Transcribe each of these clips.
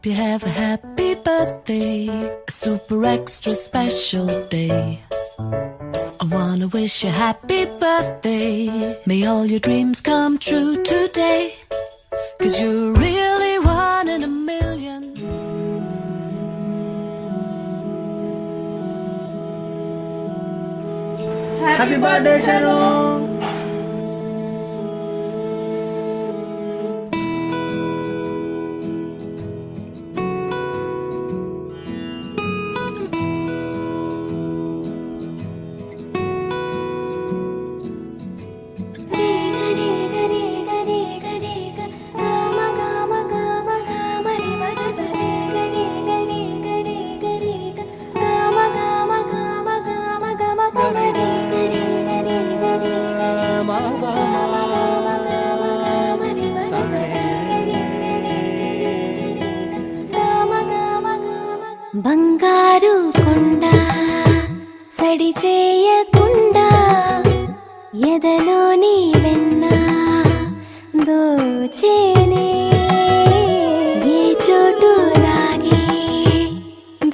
Hope you have a happy birthday, a super extra special day. I wanna wish you happy birthday. May all your dreams come true today. 'Cause you're really one in a million. Happy birthday, Sharon! బంగారు కొండ సడి చేయకుండా ఎదలోని వెన్న దోచేనే ఏ చోటు లాగే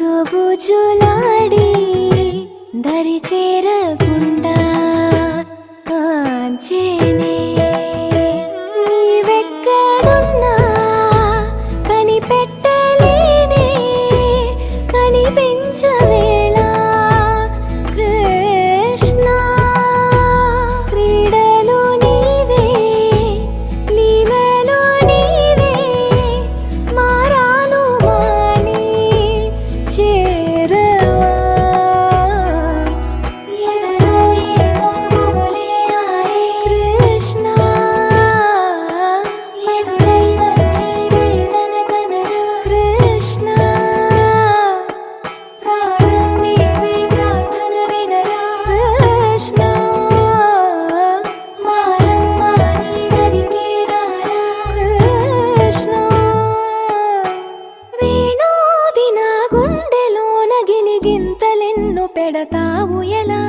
దోబుజులాడి దరి చేరకుండా కాంచేనే నీవెక్కడున్నా కనిపెట్టలేనే కనిపించవేళ కృష్ణ క్రీడలు నీవే లీలలు నీవే మారాను వాణి చేరవా ఎదలో ఏదో మొగలే ఆయే కృష్ణ ఎదురై వచ్చి వేదన కనరా కృష్ణ ప్రాణం నీవే ప్రార్థన వినరా కృష్ణ మారమ్మా నీ దరికి రారా కృష్ణ వేణోది నా గుండెలోన గిలిగింతలెన్ను పెడతావు ఎలా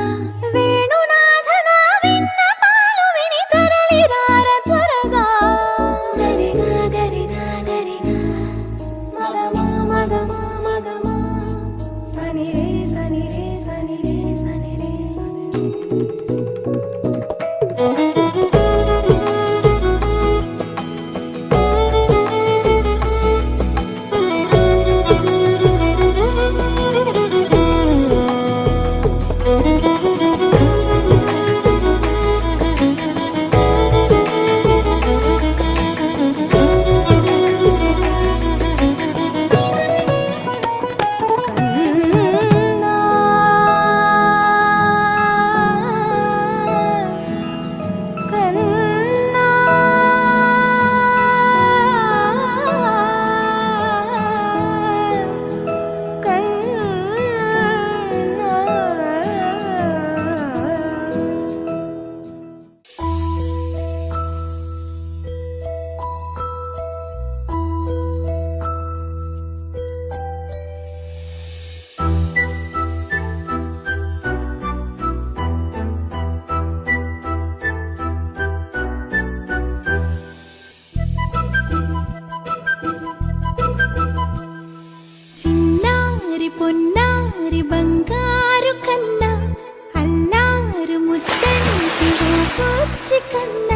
వేణునాథన విన్నపాలు విని తరలి రార త్వరగా గరిగా గరిగా గరిగా మగమా మగమా మగమా సని రే సని రే సని రే సని రే సని చిన్నారి పొన్నారి బంగారు కన్నా అల్లారు ముద్దంటి రూపొచ్చి కన్నా